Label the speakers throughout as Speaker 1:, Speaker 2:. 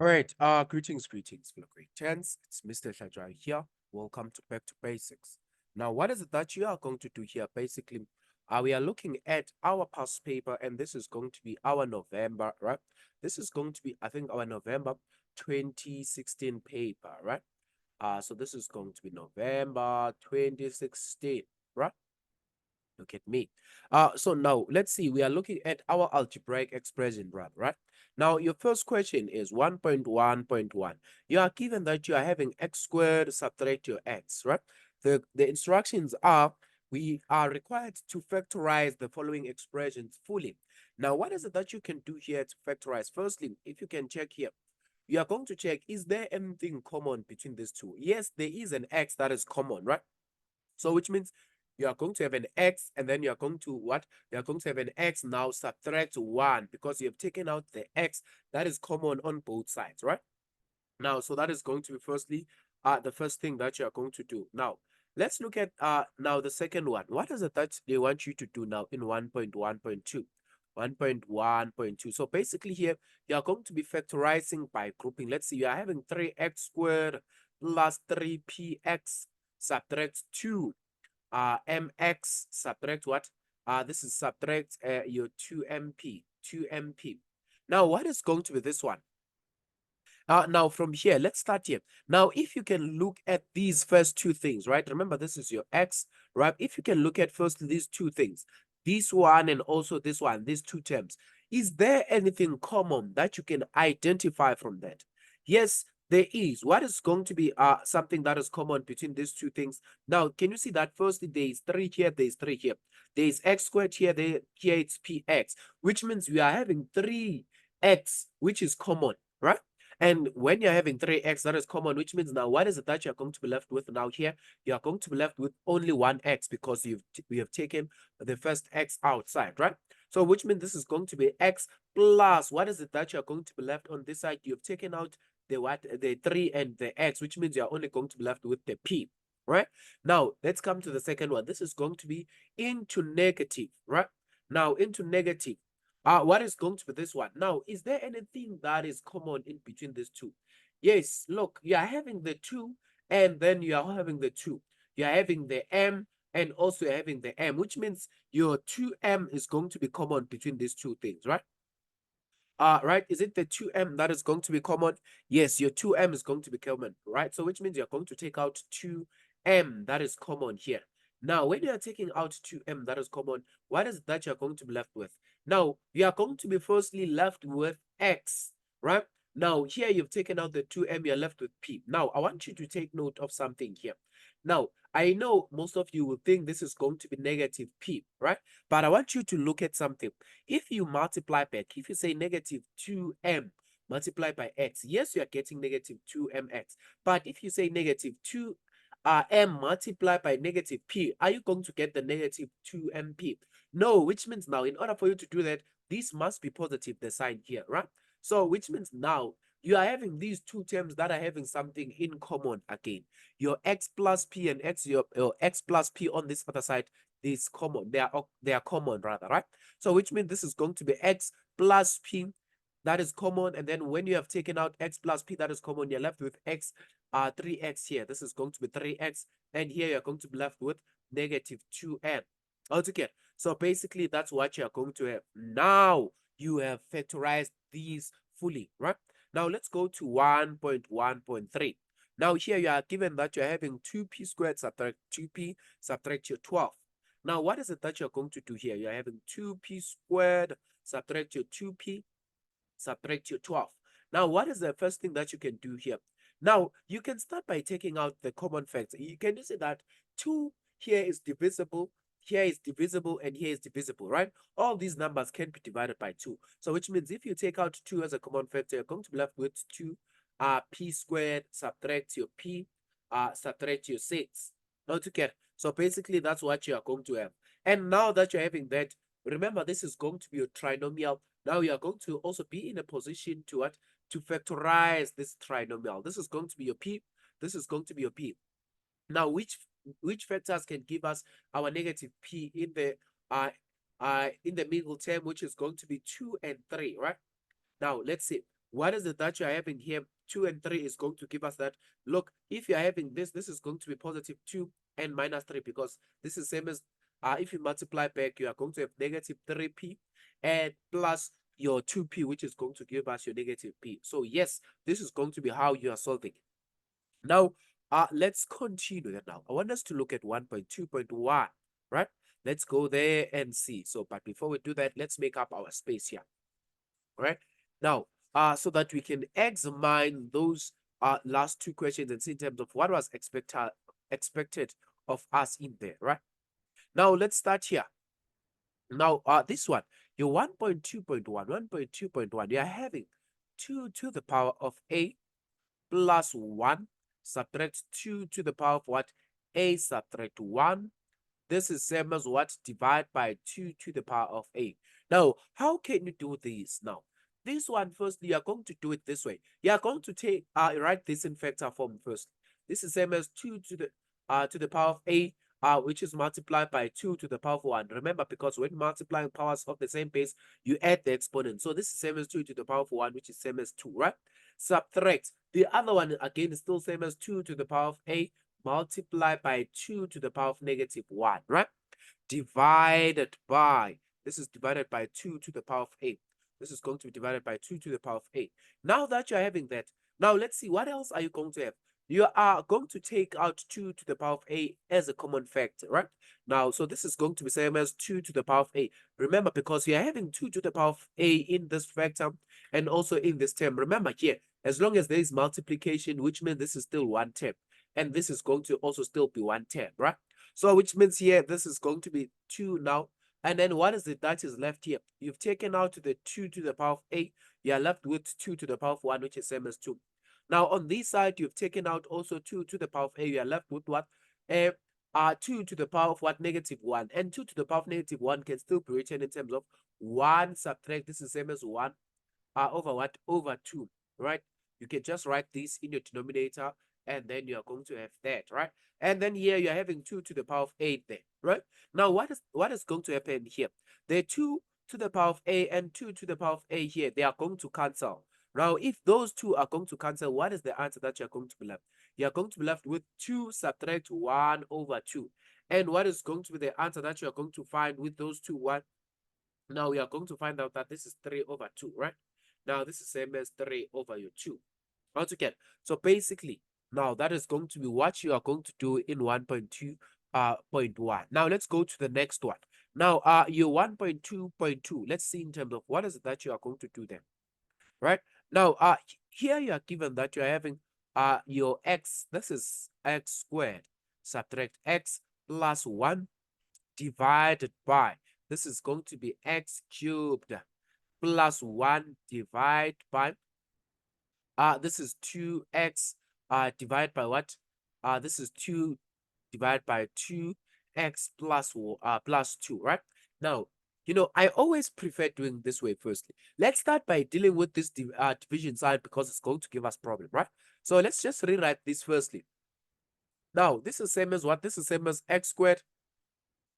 Speaker 1: All right, greetings, fellow great tens. It's Mr. Shajai here. Welcome to Back to Basics. Now, what is it that you are going to do here? Basically, we are looking at our past paper, and this is going to be our November, right? This is going to be, I think, our November 2016 paper, right? So this is going to be November 2016, right? Look at me. So now let's see. We are looking at our algebraic expression, brother, right? Now, your first question is 1.1.1. You are given that you are having x squared subtract your x, right? The instructions are we are required to factorize the following expressions fully. Now, what is it that you can do here to factorize? Firstly, if you can check here, you are going to check, is there anything common between these two? Yes, there is an x that is common, right? So which means you are going to have an x and then you are going to what? You are going to have an x now subtract 1 because you have taken out the x that is common on both sides, right? Now, so that is going to be firstly the first thing that you are going to do. Now, let's look at now the second one. What is it that they want you to do now in 1.1.2? 1.1.2. So basically here, you are going to be factorizing by grouping. Let's see, you are having 3x squared plus 3px subtract 2 mx subtract what? This is subtract your 2mp. Now, what is going to be this one? Now from here, let's start here. Now, if you can look at these first two things, right? Remember, this is your x, right? If you can look at first these two things, this one and also this one, these two terms, is there anything common that you can identify from that? Yes, there is. What is going to be something that is common between these two things? Now, can you see that firstly there is 3 here, there is 3 here. There is x squared here, here it's px, which means we are having 3x, which is common, right? And when you're having 3x, that is common, which means now what is it that you're going to be left with now here? You are going to be left with only one x because we have taken the first x outside, right? So which means this is going to be x plus what is it that you're going to be left on this side? You've taken out the 3 and the x, which means you're only going to be left with the p, right? Now let's come to the second one. This is going to be into negative, right? Now into negative. What is going to be this one? Now, is there anything that is common in between these two? Yes, look, you are having the 2 and then you are having the 2. You are having the m and also you're having the m, which means your 2m is going to be common between these two things, right? Right, is it the 2m that is going to be common? Yes, your 2m is going to be common, right? So which means you're going to take out 2m that is common here. Now, when you are taking out 2m that is common, what is that you're going to be left with? Now, you are going to be firstly left with x, right? Now, here you've taken out the 2m, you're left with p. Now, I want you to take note of something here. Now, I know most of you will think this is going to be negative p, right? But I want you to look at something. If you multiply back, if you say negative 2m multiplied by x, yes, you are getting negative 2mx. But if you say negative 2 m multiplied by negative p, are you going to get the negative 2mp? No, which means now in order for you to do that, this must be positive, the sign here, right? So which means now you are having these two terms that are having something in common again. Your x plus p and your x plus p on this other side is common. They are common rather, right? So which means this is going to be x plus p that is common. And then when you have taken out x plus p that is common, you're left with x 3x here. This is going to be 3x. And here you're going to be left with negative 2m. Okay. So basically that's what you're going to have. Now you have factorized these fully, right? Now let's go to 1.1.3. Now here you are given that you're having 2p squared subtract 2p subtract your 12. Now what is it that you're going to do here? You're having 2p squared subtract your 2p subtract your 12. Now what is the first thing that you can do here? Now you can start by taking out the common factor. You can just say that 2 here is divisible, here is divisible, and here is divisible, right? All these numbers can be divided by 2. So which means if you take out 2 as a common factor, you're going to be left with 2 p squared subtract your p subtract your 6. Okay, so basically that's what you are going to have. And now that you're having that, remember this is going to be a trinomial. Now you are going to also be in a position to what? To factorize this trinomial. This is going to be your p. This is going to be your p. Now, which factors can give us our negative p in the middle term, which is going to be 2 and 3, right? Now, let's see. what is it that you are having here? 2 and 3 is going to give us that. Look, if you are having this is going to be positive 2 and minus 3, because this is same as if you multiply back, you are going to have negative 3p and plus your 2p, which is going to give us your negative p. So yes, this is going to be how you are solving it. Now, let's continue that now. I want us to look at 1.2.1, right? Let's go there and see. So, but before we do that, let's make up our space here, right? Now, so that we can examine those last two questions and see in terms of what was expected of us in there, right? Now, let's start here. Now, this one, your 1.2.1, 1.2.1, you are having 2 to the power of a plus 1, subtract 2 to the power of what? A subtract 1. This is same as what? Divide by 2 to the power of a. Now, how can you do this now? This one, firstly, you are going to do it this way. You are going to take write this in factor form first. This is same as 2 to the power of a, which is multiplied by 2 to the power of 1. Remember, because when multiplying powers of the same base, you add the exponent. So this is same as 2 to the power of 1, which is same as 2, right? Subtract. The other one, again, is still same as 2 to the power of a, multiplied by 2 to the power of negative 1, right? Divided by, this is divided by 2 to the power of a. This is going to be divided by 2 to the power of a. Now that you're having that, now let's see, what else are you going to have? You are going to take out 2 to the power of a as a common factor, right? Now, so this is going to be same as 2 to the power of a. Remember, because you're having 2 to the power of a in this factor and also in this term. Remember here, as long as there is multiplication, which means this is still one term. And this is going to also still be one term, right? So which means here, this is going to be 2 now. And then what is it that is left here? You've taken out the 2 to the power of a. You are left with 2 to the power of 1, which is same as 2. Now on this side, you've taken out also 2 to the power of a. You are left with what? 2 to the power of what? Negative 1. And 2 to the power of negative 1 can still be written in terms of 1 subtract. This is same as 1 over what? Over 2, right? You can just write this in your denominator, and then you are going to have that, right? And then here you're having 2 to the power of 8 there, right? Now, what is going to happen here? The 2 to the power of a and 2 to the power of a here, they are going to cancel. Now, if those two are going to cancel, what is the answer that you're going to be left? You're going to be left with 2 subtract 1 over 2. And what is going to be the answer that you're going to find with those two? What? Now, we are going to find out that this is 3 over 2, right? Now, this is same as 3 over your 2. Altogether. So basically, now that is going to be what you are going to do in 1.2.1. Now let's go to the next one. Now, your 1.2.2, let's see in terms of what is it that you are going to do then, right? Now, here you are given that you are having your x, this is x squared, subtract x plus 1 divided by, this is going to be x cubed plus 1 divided by, this is 2x divided by what? This is 2 divided by 2x plus 2, right? Now, you know, I always prefer doing this way firstly. Let's start by dealing with this division side, because it's going to give us problem, right? So let's just rewrite this firstly. Now, this is same as what? This is same as x squared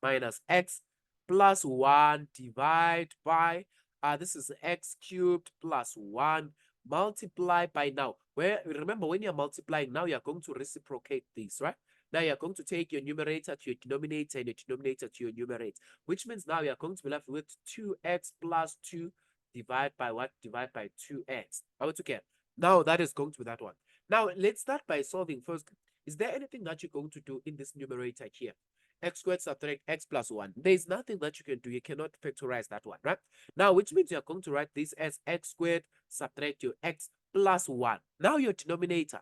Speaker 1: minus x plus 1 divided by, this is x cubed plus 1 multiply by, now, where remember when you're multiplying, now you're going to reciprocate this, right? Now you're going to take your numerator to your denominator and your denominator to your numerator, which means now you're going to be left with 2x plus 2 divided by what? Divided by 2x. Okay. Now that is going to be that one. Now let's start by solving first. Is there anything that you're going to do in this numerator here? X squared subtract x plus 1. There's nothing that you can do. You cannot factorize that one, right? Now, which means you're going to write this as x squared subtract your x plus 1. Now, your denominator.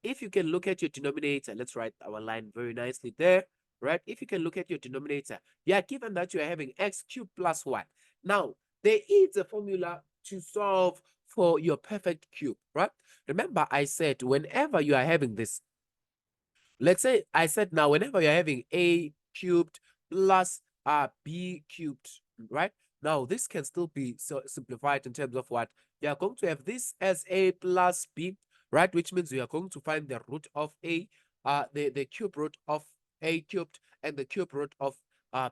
Speaker 1: If you can look at your denominator, let's write our line very nicely there, right? If you can look at your denominator, you are given that you are having x cubed plus 1. Now, there is a formula to solve for your perfect cube, right? Remember, I said whenever you are having this, let's say I said now whenever you're having a cubed plus b cubed, right? Now this can still be so simplified in terms of what? You are going to have this as a plus b, right? Which means you are going to find the root of a, the cube root of a cubed and the cube root of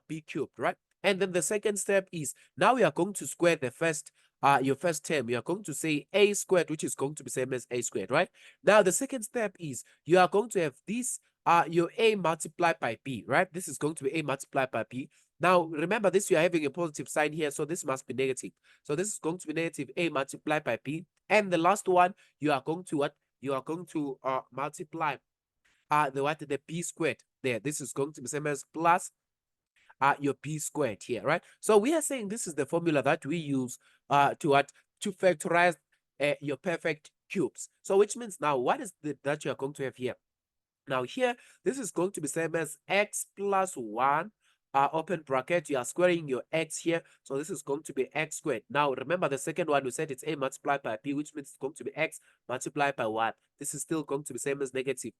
Speaker 1: b cubed, right? And then the second step is now we are going to square the first your first term, you are going to say a squared, which is going to be same as a squared, right? Now, the second step is you are going to have this, your a multiplied by b, right? This is going to be a multiplied by b. Now, remember this, you are having a positive sign here, so this must be negative. So this is going to be negative a multiplied by b. And the last one, you are going to what? You are going to multiply the b squared there. This is going to be same as plus your b squared here, right? So we are saying this is the formula that we use to what? To factorize your perfect cubes. So which means now what is the that you are going to have here? Now here, this is going to be same as x plus 1, open bracket. You are squaring your x here. So this is going to be x squared. Now remember the second one, we said it's a multiplied by b, which means it's going to be x multiplied by 1. This is still going to be same as negative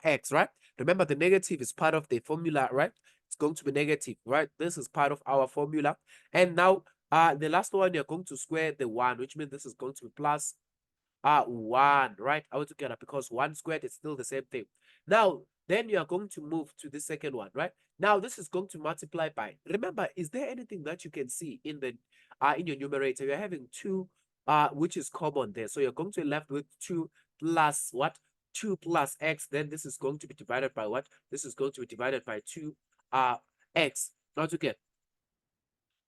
Speaker 1: x, right? Remember the negative is part of the formula, right? It's going to be negative, right? This is part of our formula. And now the last one, you're going to square the 1, which means this is going to be plus 1, right? I want to get up because 1 squared is still the same thing. Now, then you are going to move to the second one, right? Now, this is going to multiply by. Remember, is there anything that you can see in the in your numerator? You're having 2, which is common there. So you're going to be left with 2 plus what? 2 plus x. Then this is going to be divided by what? This is going to be divided by 2 x. Now to get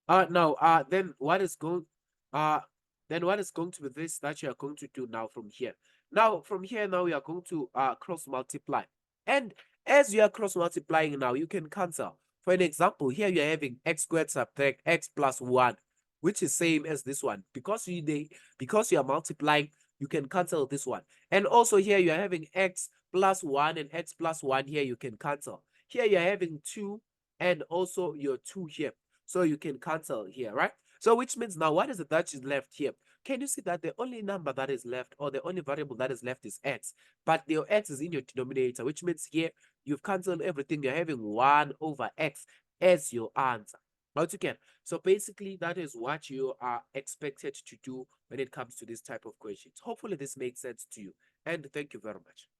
Speaker 1: now, uh, then what is going to be this that you are going to do now from here? Now, from here, now we are going to cross multiply. And as you are cross multiplying now, you can cancel. For an example, here you are having x squared subtract x plus 1, which is same as this one. Because you are multiplying, you can cancel this one. And also here you are having x plus 1 and x plus 1 here, you can cancel. Here you are having 2 and also your 2 here. So you can cancel here, right? So which means now what is it that is left here? Can you see that the only number that is left or the only variable that is left is x, but your x is in your denominator, which means here you've canceled everything. You're having 1 over x as your answer. Once again, so basically that is what you are expected to do when it comes to this type of questions. Hopefully this makes sense to you, and thank you very much.